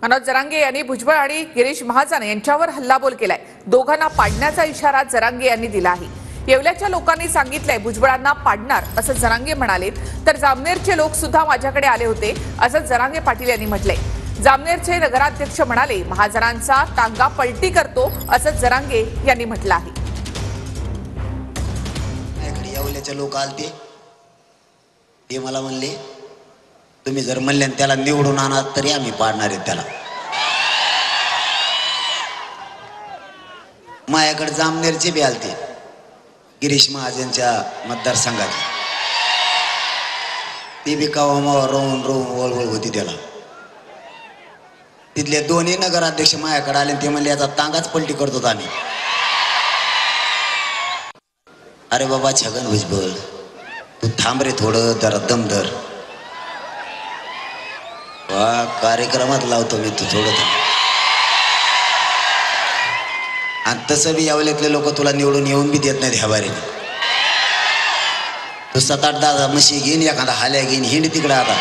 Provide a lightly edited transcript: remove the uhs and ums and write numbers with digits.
मनोज जरांगे यांनी भुजबळ आणि गिरीश महाजन यांच्यावर हल्लाबोल केलाय। दोघांना पाडण्याचा इशारा जरांगे यांनी दिला आहे। येवल्याच्या लोकांनी सांगितलंय भुजबळांना पाडणार असं जरांगे म्हणाले। तर जामनेरचे लोक सुद्धा माझ्याकडे आले होते असं जरांगे पाटील यांनी म्हटलंय। जामनेरचे नगराध्यक्ष म्हणाले महाजनांचा टांगा पलटी करतो असं जरांगे यांनी म्हटलं आहे। येवल्याचे लोक आलते ते मला म्हणले तुम्ही जर म्हणले त्याला निवडून आणा तरी आम्ही पाडणार आहे त्याला। माझ्याकडे जामनेरचे बी आलते गिरीश महाजनच्या मतदारसंघाचे ते बी कावामावा रोवून रोवून वळवळ होती त्याला। तिथले दोन्ही नगराध्यक्ष माझ्याकडे आले ते म्हणले याचा टांगाच पलटी करतो आम्ही। अरे बाबा छगन भुजबळ तू थांब रे थोडं जरा दम धर। वा कार्यक्रमात लावतो मी तू थोडं थांब। आणि तसं बी यावल्यातले लोक तुला निवडून येऊन बी देत नाहीत ह्या बारीने। तू 7-8-10 म्हशी घेईन एखादा हाल्या घेईन हिंड तिकडे आता